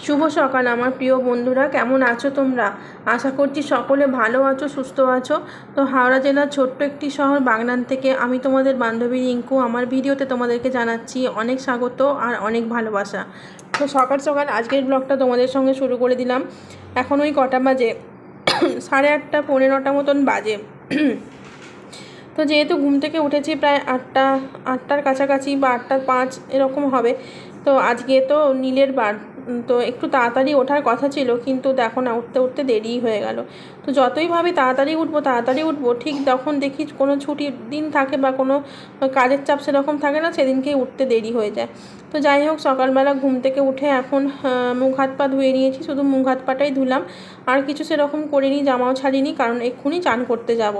শুভ সকাল আমার প্রিয় বন্ধুরা, কেমন আছো তোমরা? আশা করছি সকলে ভালো আছো, সুস্থ আছো। তো হাওড়া জেলার ছোট্ট একটি শহর বাগনান থেকে আমি তোমাদের বান্ধবী রিঙ্কু আমার ভিডিওতে তোমাদেরকে জানাচ্ছি অনেক স্বাগত আর অনেক ভালোবাসা। তো সকাল সকাল আজকের ব্লগটা তোমাদের সঙ্গে শুরু করে দিলাম। এখন ওই কটা বাজে, 8:30 পৌনে 9টা মতন বাজে। তো যেহেতু ঘুম থেকে উঠেছি প্রায় আটটার কাছাকাছি বা 8:05 এরকম হবে। তো আজকে তো নীলের বার, তো একটু তাড়াতাড়ি ওঠার কথা ছিল, কিন্তু দেখো না, উঠতে উঠতে দেরিই হয়ে গেল। তো যতই ভাবি তাড়াতাড়ি উঠবো, ঠিক যখন দেখি কোনো ছুটির দিন থাকে বা কোনো কাজের চাপ সেরকম থাকে না, সেদিনকেই উঠতে দেরি হয়ে যায়। তো যাই হোক, সকালবেলা ঘুম থেকে উঠে এখন মুখ হাত পা ধুয়ে নিয়েছি, শুধু মুখ হাত পাটাই ধুলাম, আর কিছু সেরকম করিনি, জামাও ছাড়িনি, কারণ এক্ষুনি চান করতে যাব।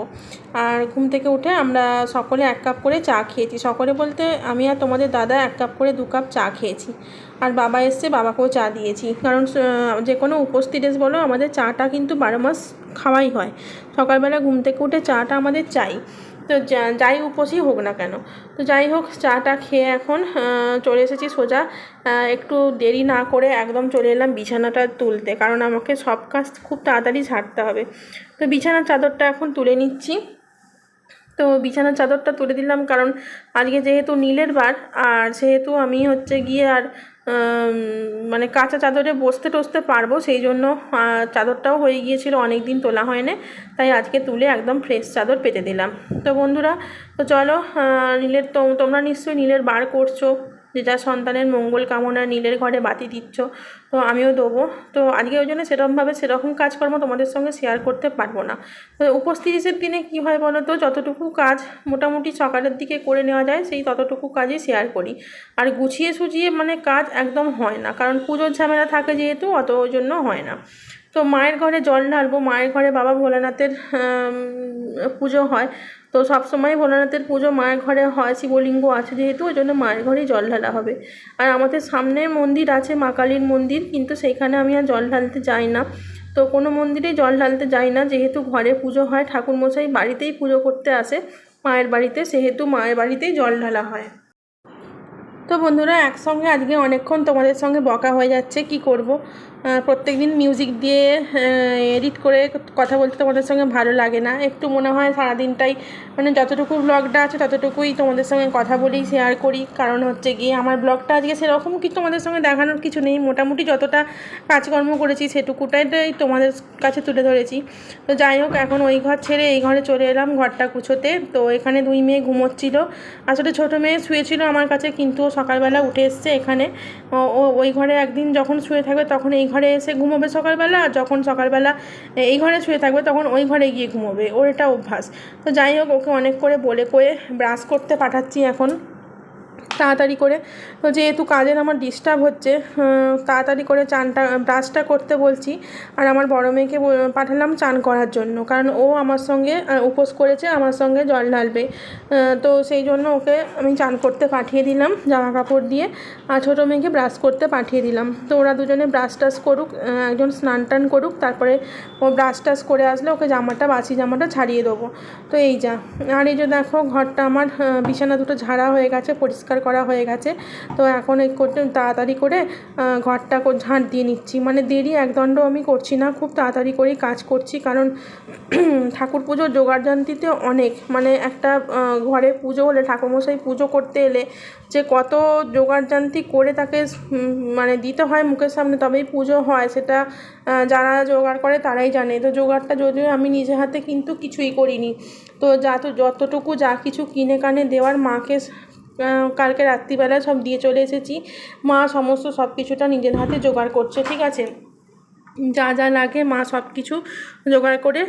আর ঘুম থেকে উঠে আমরা সকলে 1 কাপ করে চা খেয়েছি, সকলে বলতে আমি আর তোমাদের দাদা 1 কাপ করে 2 কাপ চা খেয়েছি। আর বাবা এসছে, বাবাকেও চা দিয়েছি, কারণ যে কোনো উপস্থিত বলো আমাদের চাটা কিন্তু 12 মাস খাওয়াই হয়। সকালবেলা ঘুম থেকে উঠে চাটা আমাদের চাই, তো যাই উপসই হোক না কেন। তো যাই হোক, চাটা খেয়ে এখন চলে এসেছি সোজা, একটু দেরি না করে একদম চলে এলাম বিছানাটা তুলতে, কারণ আমাকে সব কাজ খুব তাড়াতাড়ি ছাড়তে হবে। তো বিছানার চাদরটা এখন তুলে নিচ্ছি। তো বিছানার চাদরটা তুলে দিলাম, কারণ আজকে যেহেতু নীলের বার, আর সেহেতু আমি হচ্ছে গিয়ে আর মানে কাঁচা চাদরে বসতে টসতে পারবো, সেই জন্য চাদরটাও হয়ে গিয়েছিল, অনেক দিন তোলা হয়নি, তাই আজকে তুলে একদম ফ্রেশ চাদর পেতে দিলাম। তো বন্ধুরা, তো চলো, নীলের তো তোমরা নিশ্চয়ই নীলের বার করছো, যে যার সন্তানের মঙ্গল কামনা নীলের ঘরে বাতি দিচ্ছ, তো আমিও দেবো। তো আজকে ওই জন্য সেরকম কাজকর্ম তোমাদের সঙ্গে শেয়ার করতে পারবো না। তো উপস্থিতির দিনে কী হয় বলো তো, যতটুকু কাজ মোটামুটি সকালের দিকে করে নেওয়া যায়, সেই ততটুকু কাজই শেয়ার করি। আর গুছিয়ে সুজিয়ে মানে কাজ একদম হয় না, কারণ পুজোর ঝামেলা থাকে যেহেতু, অত ওই জন্য হয় না। তো মায়ের ঘরে জল ঢালবো, মায়ের ঘরে বাবা ভোলানাথের পুজো হয়, তো সবসময় ভোলানাথের পুজো মায়ের ঘরে হয়, শিবলিঙ্গ আছে যেহেতু, ওই জন্য মায়ের ঘরেই জল ঢালা হবে। আর আমাদের সামনে মন্দির আছে, মা কালীর মন্দির, কিন্তু সেইখানে আমি আর জল ঢালতে যাই না। তো কোনো মন্দিরেই জল ঢালতে যাই না, যেহেতু ঘরে পুজো হয়, ঠাকুরমশাই বাড়িতেই পুজো করতে আসে মায়ের বাড়িতে, সেহেতু মায়ের বাড়িতেই জল ঢালা হয়। তো বন্ধুরা, একসঙ্গে আজকে অনেকক্ষণ তোমাদের সঙ্গে বকা হয়ে যাচ্ছে, কি করব। প্রত্যেক দিন মিউজিক দিয়ে এডিট করে কথা বলতে তোমাদের সঙ্গে ভালো লাগে না, একটু মনে হয় সারাদিনটাই মানে যতটুকু ব্লগটা আছে ততটুকুই তোমাদের সঙ্গে কথা বলি, শেয়ার করি। কারণ হচ্ছে গিয়ে আমার ব্লগটা আজকে সেরকম কি তোমাদের সঙ্গে দেখানোর কিছু নেই, মোটামুটি যতটা কাজকর্ম করেছি সেটুকুটাই তোমাদের কাছে তুলে ধরেছি। তো যাই হোক, এখন ওই ঘর ছেড়ে এই ঘরে চলে এলাম ঘরটা কুছোতে। তো এখানে 2 মেয়ে ঘুমোচ্ছিল, আসলে ছোটো মেয়ে শুয়েছিল আমার কাছে, কিন্তু সকালবেলা উঠে এসছে এখানে। ও ওই ঘরে একদিন যখন শুয়ে থাকবে তখন এই ঘরে এসে ঘুমোবে সকালবেলা, আর যখন সকালবেলা এই ঘরে শুয়ে থাকবে তখন ওই ঘরে গিয়ে ঘুমোবে, ওর এটা অভ্যাস। তো যাই হোক, ওকে অনেক করে বলে কয়ে ব্রাশ করতে পাঠাচ্ছি এখন তাড়াতাড়ি করে। তো যেহেতু কাজের আমার ডিস্টার্ব হচ্ছে, তাড়াতাড়ি করে ব্রাশটা করতে বলছি। আর আমার বড় মেয়েকে পাঠালাম চান করার জন্য, কারণ ও আমার সঙ্গে উপোস করেছে, আমার সঙ্গে জল ঢালবে। তো সেই জন্য ওকে আমি চান করতে পাঠিয়ে দিলাম জামা কাপড় দিয়ে, আর ছোটো মেয়েকে ব্রাশ করতে পাঠিয়ে দিলাম। তো ওরা দুজনে ব্রাশ টাশ করুক, একজন স্নান টান করুক, তারপরে ও ব্রাশ টাশ করে আসলে ওকে বাসি জামাটা ছাড়িয়ে দেবো। তো এই যা, আর এই যে দেখো, ঘরটা আমার বিছানা দুটো ঝাড়া হয়ে গেছে, পরিষ্কার করা হয়ে গেছে। তো এখন এই করতে তাড়াতাড়ি করে ঘরটা ঝাঁট দিয়ে নিচ্ছি, মানে দেরি একদণ্ড আমি করছি না, খুব তাড়াতাড়ি করেই কাজ করছি, কারণ ঠাকুর পুজোর জোগাড়যন্ত্রীতে অনেক, মানে একটা ঘরে পুজো হলে, ঠাকুরমশাই পুজো করতে এলে যে কত জোগাড়যন্ত্রী করে তাকে মানে দিতে হয় মুখের সামনে, তবেই পুজো হয়, সেটা যারা জোগাড় করে তারাই জানে। তো জোগাড়টা যদিও আমি নিজে হাতে কিন্তু কিছুই করিনি, তো যতটুকু যা কিছু কিনে কানে দেওয়ার মাকে কালকে রাত্রিবেলা সব দিয়ে চলে এসেছি। মা সমস্ত সব কিছুটা নিজের হাতে জোগাড় করছে, ঠিক আছে, যা যা লাগে মা সব কিছু জোগাড় করে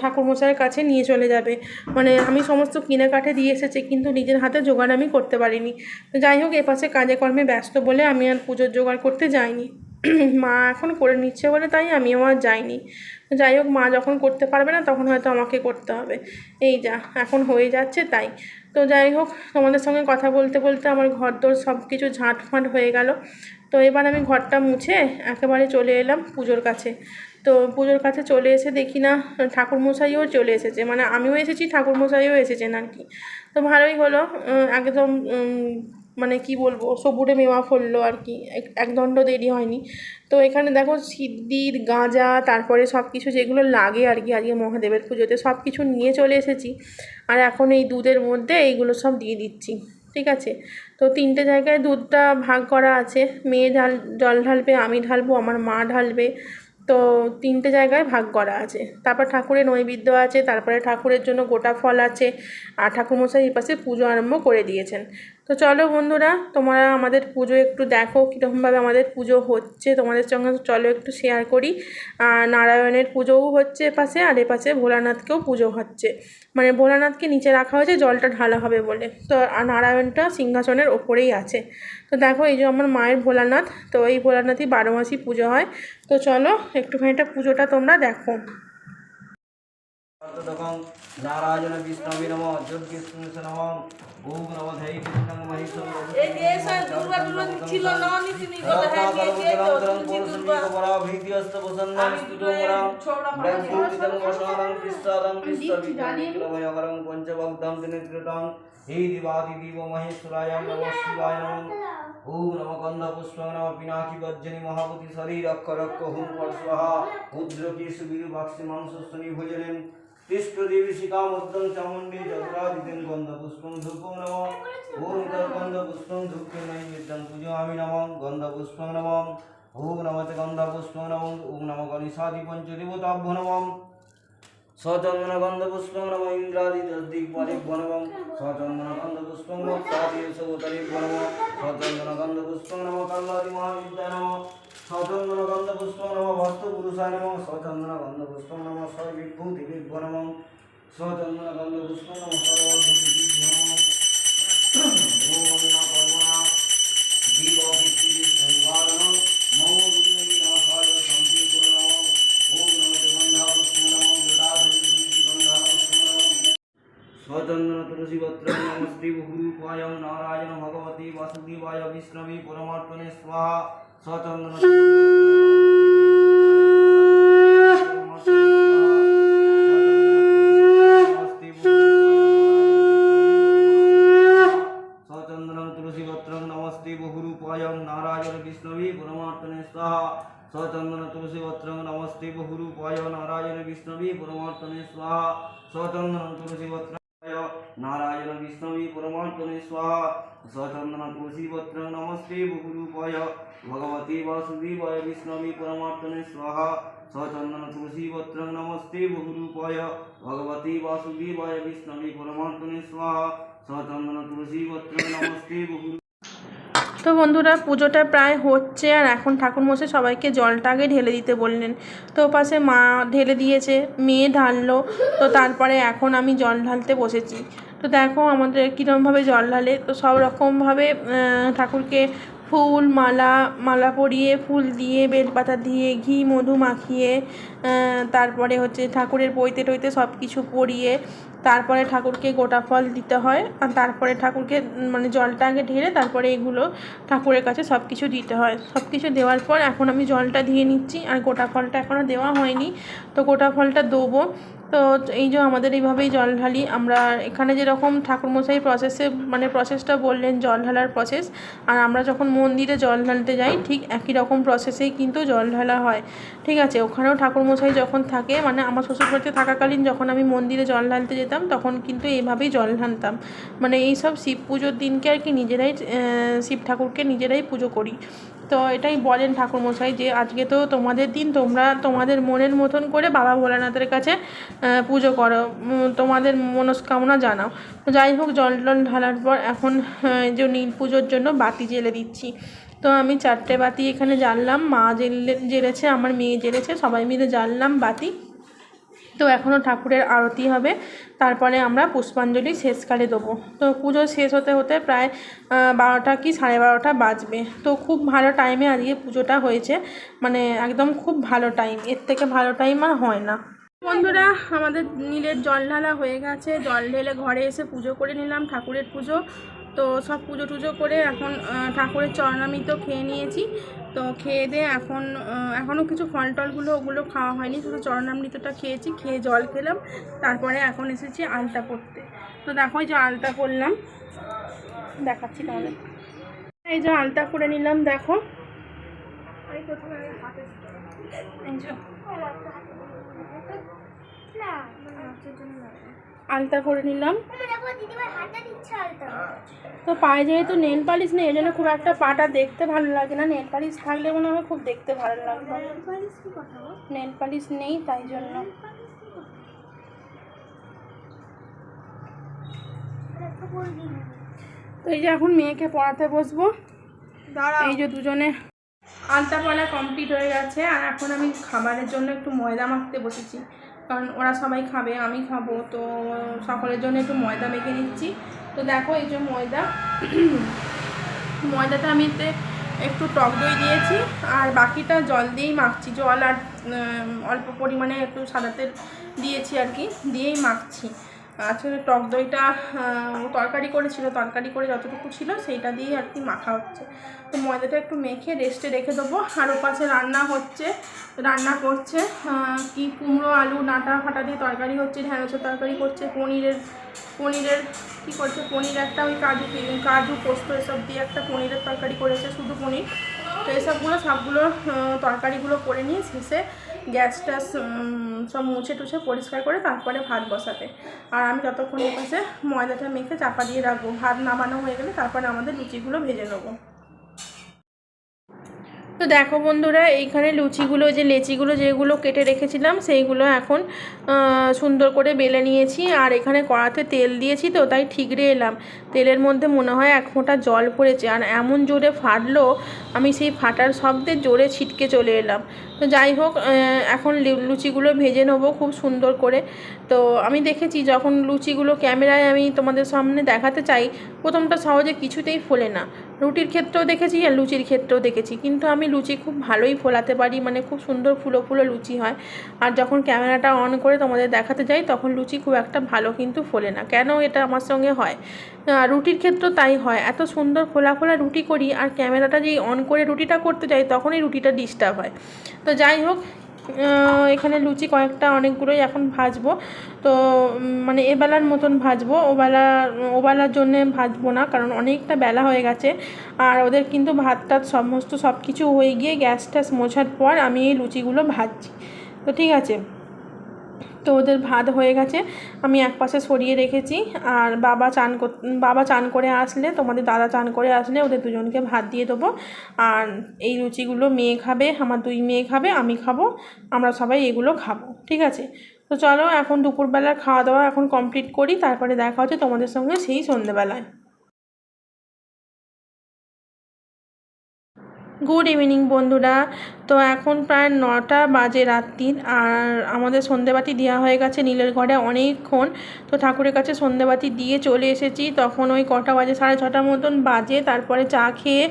ঠাকুরমশাইয়ের কাছে নিয়ে চলে যাবে। মানে আমি সমস্ত কিনে কাঠে দিয়ে এসেছি, কিন্তু নিজের হাতে জোগাড় আমি করতে পারিনি। তো যাই হোক, এপাশে কাজে কর্মে ব্যস্ত বলে আমি আর পুজোর জোগাড় করতে যাইনি। মা এখন করে নিচ্ছে বলে তাই আমিও আর যাইনি। যাই হোক, মা যখন করতে পারবে না তখন হয়তো আমাকে করতে হবে, এই যা এখন হয়ে যাচ্ছে তাই। তো যাই হোক, তোমাদের সঙ্গে কথা বলতে বলতে আমার ঘরদোর সব কিছু ঝাঁটফাঁট হয়ে গেল। তো এবার আমি ঘরটা মুছে একেবারে চলে এলাম পুজোর কাছে। তো পুজোর কাছে চলে এসে দেখি না, ঠাকুরমশাইও চলে এসেছে, মানে আমিও এসেছি, ঠাকুরমশাইও এসেছেন আর কি। তো ভালোই হলো, একদম মানে কি বলবো, সবুরে মেওয়া ফললো আর কি, একদণ্ড দেরি হয়নি। তো এখানে দেখো সিদ্দির গাঁজা, তারপরে সব কিছু যেগুলো লাগে আর কি আজকে মহাদেবের পুজোতে সব কিছু নিয়ে চলে এসেছি। আর এখন এই দুধের মধ্যে এইগুলো সব দিয়ে দিচ্ছি, ঠিক আছে। তো 3টে জায়গায় দুধটা ভাগ করা আছে, মেয়ে জল ঢালবে, আমি ঢালবো, আমার মা ঢালবে। তো 3টে জায়গায় ভাগ করা আছে। তারপর ঠাকুরের নৈবেদ্য আছে, তারপরে ঠাকুরের জন্য গোটা ফল আছে, আর ঠাকুরমশাই এই পাশে পুজো আরম্ভ করে দিয়েছেন। তো চলো বন্ধুরা, তোমরা আমাদের পুজো একটু দেখো কীরকমভাবে আমাদের পুজো হচ্ছে, তোমাদের সঙ্গে চলো একটু শেয়ার করি। আর নারায়ণের পুজোও হচ্ছে এপাশে, আর এপাশে ভোলানাথকেও পুজো হচ্ছে। মানে ভোলানাথকে নিচে রাখা হয়েছে জলটা ঢালা হবে বলে, তো আর নারায়ণটা সিংহাসনের ওপরেই আছে। তো দেখো এই যে আমার মায়ের ভোলানাথ, তো এই ভোলানাথই 12 মাসই পুজো হয়। তো চলো একটুখানি এটা পুজোটা তোমরা দেখো। नारायण विष्णवे नमः यज्ञ नमः ओम नमः धै कृष्णं महिषं এই যে এসে দুর্গা দুর্গা ছিল না নিতি নি কথা হ্যাঁ যে যে দুর্গা পরা ভীতি অস্ত বসন্নাম স্তোমরাম ব্রহ্মোদিতং বসনাং কৃষ্ণাদং কৃষ্ণবিদ্যানিকলময়করং পঞ্চভক্তং দিনেত্রতং হে দিবাদি দেব মহেশ্বরায় নমঃ শিবায় নমঃ ओम नमः गंधपुष्पं नमः पिनाकी वज्जनि महापति शरीर अक्षरक्ष हुम स्वाहा उद्रकी सुबीर वाक्सि मांसस्तनि भोजनं तिष्ठ देवी शिखामुद्दं चामुण्डी जगरादितं गंधपुष्पं धूपं नमः ओम गंधपुष्पं धूपं नैवेद्यं पूजयामि नमः गंधपुष्पं नमः ओम नमः गंधपुष्पं नमः ओम नमः गणेशादि पंचदेवताभ्यो नमः सचंदन गंधपुष्पं नमः इंद्रादि दिग्पालिभ्यो नमः सचंदन गंधपुष्पं भक्तादिशोतरिभ्यो नमः सचंदन गंधपुष्पं नमः कल्लादि महाविद्याय नमः सचंदन गंधपुष्पं नमः भक्तपुरुषाय नमः सचंदन गंधपुष्पं नमः सर्वविभूतिभ्यो नमः सचंदन गंधपुष्पं नमः सर्वभूतिभ्यो नमः ओम नमः परमना दीवभित्तिविष्णुवारणं मम विघ्नविनाशाय शान्तिपूर्ण नमः ओम नमः गंधपुष्पं नमः स्वचंदन तुलसी पत्र नमस्ते गुरुपाय नारायण भगवती वासुदेवाय विष्णवे परमात्मने स्वाहा स्वचंदन स्वचंदन तुलसी पत्र नमस्ते गुरुपाय नारायण विष्णवे परमात्मने स्वाहा स्वचंदन तुलसी पत्र नमस्ते बहुरूपाय नारायण विष्णवे परमात्मने स्वाहा स्वचंदन तुलसी पत्र नारायण विष्णवे परमात्मने स्वाहा स्वचंदन तुलसी पत्र नमस्ते बहुरूपाय भगवते वासुदेवाय विष्णवे परमात्मने स्वाहा स्वचंदन तुलसी पत्र नमस्ते बहुरूपाय भगवते वासुदेवाय विष्णवे परमात्मने स्वाहा स्वचंदन तुलसी पत्र नमस्ते बहु। তো বন্ধুরা পুজোটা প্রায় হচ্ছে, আর এখন ঠাকুরমশাই সবাইকে জলটা আগে ঢেলে দিতে বললেন। তো পাশে মা ঢেলে দিয়েছে, মেয়ে ঢাললো, তো তারপরে এখন আমি জল ঢালতে বসেছি। তো দেখো আমাদের কীরকমভাবে জল ঢালে, তো সব রকমভাবে ঠাকুরকে ফুল মালা পরিয়ে, ফুল দিয়ে, বেলপাতা দিয়ে, ঘি মধু মাখিয়ে, তারপরে হচ্ছে ঠাকুরের পৈতে টইতে সব কিছু পরিয়ে তারপরে ঠাকুরকে গোটা ফল দিতে হয়। আর তারপরে ঠাকুরকে মানে জলটা আগে ঢেলে তারপরে এগুলো ঠাকুরের কাছে সব কিছু দিতে হয়। সব কিছু দেওয়ার পর এখন আমি জলটা দিয়ে নিচ্ছি, আর গোটা ফলটা এখনও দেওয়া হয়নি, তো গোটা ফলটা দেবো। তো এই যে আমাদের এইভাবেই জল ঢালি আমরা। এখানে যেরকম ঠাকুরমশাই প্রসেসটা বললেন জল ঢালার প্রসেস, আর আমরা যখন মন্দিরে জল ঢালতে যাই ঠিক একই রকম প্রসেসেই কিন্তু জল ঢালা হয়, ঠিক আছে। ওখানেও ঠাকুরমশাই যখন থাকে, মানে আমার শ্বশুরবাড়িতে থাকাকালীন যখন আমি মন্দিরে জল ঢালতে যেতাম তখন কিন্তু এইভাবেই জল ঢালতাম। মানে এই সব শিব পুজোর দিনকে আর কি নিজেরাই শিব ঠাকুরকে নিজেরাই পুজো করি। তো এটাই বলেন ঠাকুরমশাই যে আজকে তো তোমাদের দিন, তোমরা তোমাদের মনের মতন করে বাবা ভোলানাথের কাছে পুজো করো, তোমাদের মনস্কামনা জানাও। তো যাই হোক, জল ঢালার পর এখন যে নীল পুজোর জন্য বাতি জ্বেলে দিচ্ছি। তো আমি 4টে বাতি এখানে জ্বাললাম, মা জ্বেলেছে, আমার মেয়ে জ্বেলেছে, সবাই মিলে জ্বাললাম বাতি। তো এখনও ঠাকুরের আরতি হবে, তারপরে আমরা পুষ্পাঞ্জলি শেষকালে দেবো। তো পুজো শেষ হতে হতে প্রায় 12টা কি 12:30 বাজবে। তো খুব ভালো টাইমে আজকে পুজোটা হয়েছে, মানে একদম খুব ভালো টাইম, এর থেকে ভালো টাইম আর হয় না। বন্ধুরা আমাদের নীলের জল ঢালা হয়ে গেছে, জল ঢেলে ঘরে এসে পুজো করে নিলাম, ঠাকুরের পুজো। তো সব পুজো টুজো করে এখন ঠাকুরের চরণামৃত খেয়ে নিয়েছি। তো খেয়ে দিয়ে এখনও কিছু ফল টলগুলো ওগুলো খাওয়া হয়নি, শুধু চরণামৃতটা খেয়েছি, খেয়ে জল খেলাম। তারপরে এখন এসেছি আলতা পরতে। তো দেখো যে আলতা পরলাম, দেখাচ্ছি তাহলে। এই যে আলতা করে নিলাম, দেখো এই যে আলতা করে নিলাম। তো পায়ে যেহেতু নেল পালিশ নেই, এই জন্য খুব একটা পাটা দেখতে ভালো লাগে না। নেল পালিশ থাকলে মনে হয় খুব দেখতে ভালো লাগবে। নেল পালিশ নেই, তাই জন্য। তো এই যে এখন মেয়েকে পড়াতে বসবো। এই যে দুজনে আলতা পড়া কমপ্লিট হয়ে গেছে, আর এখন আমি খাবারের জন্য একটু ময়দা মাখতে বসেছি, কারণ ওরা সবাই খাবে, আমি খাবো, তো সকলের জন্য একটু ময়দা মেখে নিচ্ছি। তো দেখো এই যে ময়দাটা আমি একটু টক দই দিয়েছি, আর বাকিটা জল দিয়েই মাখছি। জল আর অল্প পরিমাণে একটু সাদা তেল দিয়েছি আর কি, দিয়েই মাখছি। আসলে টক দইটা তরকারি করেছিল, তরকারি করে যতটুকু ছিল সেইটা দিয়ে আর কি মাখা হচ্ছে। তো ময়দাটা একটু মেখে রেস্টে রেখে দেবো। আর ওপাশে রান্না করছে কি কুমড়ো আলু ডাঁটা ফাটা দিয়ে তরকারি হচ্ছে, ঢ্যাঁড়সের তরকারি করছে, পনিরের কি করছে, পনির একটা ওই কাজু পোস্ত এসব দিয়ে একটা পনিরের তরকারি করেছে, শুধু পনির। তো এসবগুলো সবগুলো তরকারিগুলো করে নিয়ে শেষে গ্যাসটা সব মুছে টুছে পরিষ্কার করে তারপরে ভাত বসাতে। আর আমি ততক্ষণ এপাশে ময়দাটা মেখে চাপা দিয়ে রাখবো। ভাত নামানো হয়ে গেলে তারপরে আমাদের লুচিগুলো ভেজে নেবো। তো দেখো বন্ধুরা, এইখানে লুচিগুলো যে লেচিগুলো যেগুলো কেটে রেখেছিলাম সেইগুলো এখন সুন্দর করে বেলে নিয়েছি। আর এখানে কড়াতে তেল দিয়েছি, তো তাই ঠিকরে এলাম। তেলের মধ্যে মনে হয় এক ফোঁটা জল পড়েছে, আর এমন জোরে ফাটলো, আমি সেই ফাটার শব্দে জোরে ছিটকে চলে এলাম। তো যাই হোক, এখন লুচিগুলো ভেজে নেবো খুব সুন্দর করে। তো আমি দেখেছি যখন লুচিগুলো ক্যামেরায় আমি তোমাদের সামনে দেখাতে চাই, প্রথমটা সহজে কিছুতেই ফোলে না। রুটির ক্ষেত্রেও দেখেছি আর লুচির ক্ষেত্রেও দেখেছি, কিন্তু আমি লুচি খুব ভালোই ফোলাতে পারি, মানে খুব সুন্দর ফুলো ফুলো লুচি হয়। আর যখন ক্যামেরাটা অন করে তোমাদের দেখাতে যাই তখন লুচি খুব একটা ভালো কিন্তু ফোলে না। কেন এটা আমার সঙ্গে হয়? রুটির ক্ষেত্রেও তাই হয়, এত সুন্দর ফোলা ফোলা রুটি করি, আর ক্যামেরাটা যেই অন করে রুটিটা করতে যাই তখনই রুটিটা ডিস্টার্ব হয়। তো যাই হোক, এখানে লুচি অনেকগুলোই এখন ভাজবো। তো মানে এবেলার মতন ভাজবো, ওবেলার জন্যে ভাজবো না, কারণ অনেকটা বেলা হয়ে গেছে। আর ওদের কিন্তু ভাতটা সব কিছু হয়ে গিয়ে গ্যাস ট্যাস মোছার পর আমি এই লুচিগুলো ভাজছি। তো ঠিক আছে, তো ওদের ভাত হয়ে গেছে, আমি এক পাশে সরিয়ে রেখেছি। আর বাবা চান করে আসলে, তোমাদের দাদা চান করে আসলে ওদের দুজনকে ভাত দিয়ে দেবো। আর এই লুচিগুলো মেয়ে খাবে, আমার 2 মেয়ে খাবে, আমি খাবো, আমরা সবাই এগুলো খাবো। ঠিক আছে, তো চলো এখন দুপুরবেলার খাওয়া দাওয়া এখন কমপ্লিট করি, তারপরে দেখা হচ্ছে তোমাদের সঙ্গে সেই সন্ধ্যেবেলায়। গুড ইভিনিং বন্ধুরা। তো এখন প্রায় 9টা বাজে রাত্রির, আর আমাদের সন্ধেবাতি দেওয়া হয়ে গেছে নীলের ঘরে অনেকক্ষণ। তো ঠাকুরের কাছে সন্ধেবাতি দিয়ে চলে এসেছি, তখন ওই কটা বাজে, 6:30 মতন বাজে। তারপরে চা খেয়ে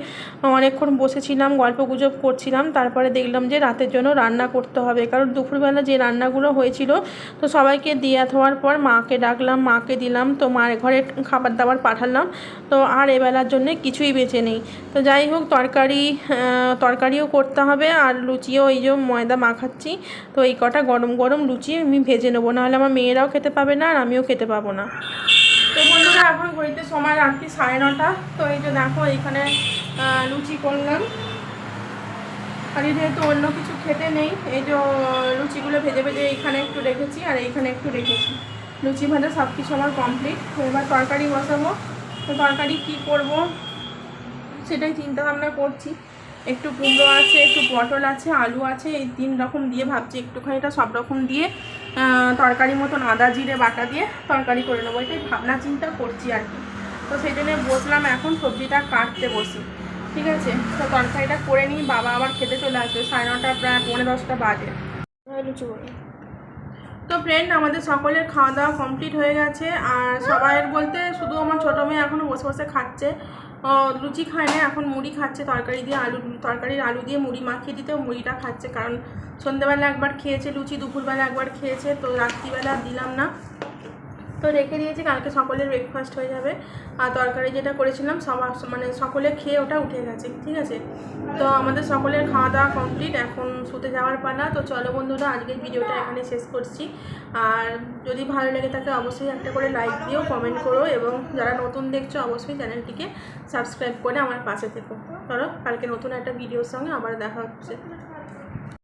অনেকক্ষণ বসেছিলাম, গল্প গুজব করছিলাম। তারপরে দেখলাম যে রাতের জন্য রান্না করতে হবে, কারণ দুপুরবেলা যে রান্নাগুলো হয়েছিল তো সবাইকে দিয়ে থোয়ার পর মাকে ডাকলাম, মাকে দিলাম, তো মায়ের ঘরে খাবার দাবার পাঠালাম। তো আর এবেলার জন্য কিছুই বেঁচে নেই। তো যাই হোক, তরকারিও করতে হবে, আর লুচিও এই যে ময়দা মাখাচ্ছি। তো এই কটা গরম গরম লুচি আমি ভেজে নেবো, নাহলে আমার মেয়েরাও খেতে পাবে না আর আমিও খেতে পাবো না। তো বন্ধুরা, এখন ঘড়িতে সময় রাত্রি 9:30। তো এই যে দেখো, এইখানে লুচি করলাম, আর যেহেতু অন্য কিছু খেতে নেই, এই যে লুচিগুলো ভেজে ভেজে এইখানে একটু রেখেছি আর এইখানে একটু রেখেছি। লুচি ভাজা সব কিছু আমার কমপ্লিট। এবার তরকারি বসাবো। তো তরকারি কী করবো সেটাই চিন্তা ভাবনা করছি। একটু কুমড়ো আছে, একটু পটল আছে, আলু আছে, এই 3 রকম দিয়ে ভাবছি একটুখানিটা সব রকম দিয়ে তরকারি মতন আদা জিরে বাটা দিয়ে তরকারি করে নেবো, এটাই ভাবনা চিন্তা করছি আর কি। তো সেই জন্য বসলাম এখন সবজিটা কাটতে বসি। ঠিক আছে, তো তরকারিটা করে নিই, বাবা আবার খেতে চলে আসবে, 9:30 প্রায় 9:45 বাজে। লুচি করি। তো ফ্রেন্ড, আমাদের সকলের খাওয়া দাওয়া কমপ্লিট হয়ে গেছে। আর সবাইয়ের বলতে শুধু আমার ছোটো মেয়ে এখনও বসে বসে খাচ্ছে, লুচি খায় না, এখন মুড়ি খাচ্ছে। তরকারির আলু দিয়ে মুড়ি মাখিয়ে দিতে মুড়িটা খাচ্ছে, কারণ সন্ধ্যেবেলা একবার খেয়েছে লুচি, দুপুরবেলা একবার খেয়েছে, তো রাত্রিবেলা দিলাম না। তো রেখে দিয়েছি, কালকে সকলের ব্রেকফাস্ট হয়ে যাবে। আর তরকারি যেটা করেছিলাম মানে সকলে খেয়ে ওটা উঠে গেছে, ঠিক আছে। তো আমাদের সকলের খাওয়া দাওয়া কমপ্লিট, এখন শুতে যাওয়ার পালা। তো চলো বন্ধুরা, আজকের ভিডিওটা এখানে শেষ করছি। আর যদি ভালো লেগে থাকে অবশ্যই একটা করে লাইক দিও, কমেন্ট করো, এবং যারা নতুন দেখছো অবশ্যই চ্যানেলটিকে সাবস্ক্রাইব করে আমার পাশে থেকো। চলো কালকে নতুন একটা ভিডিওর সঙ্গে আবার দেখা হচ্ছে।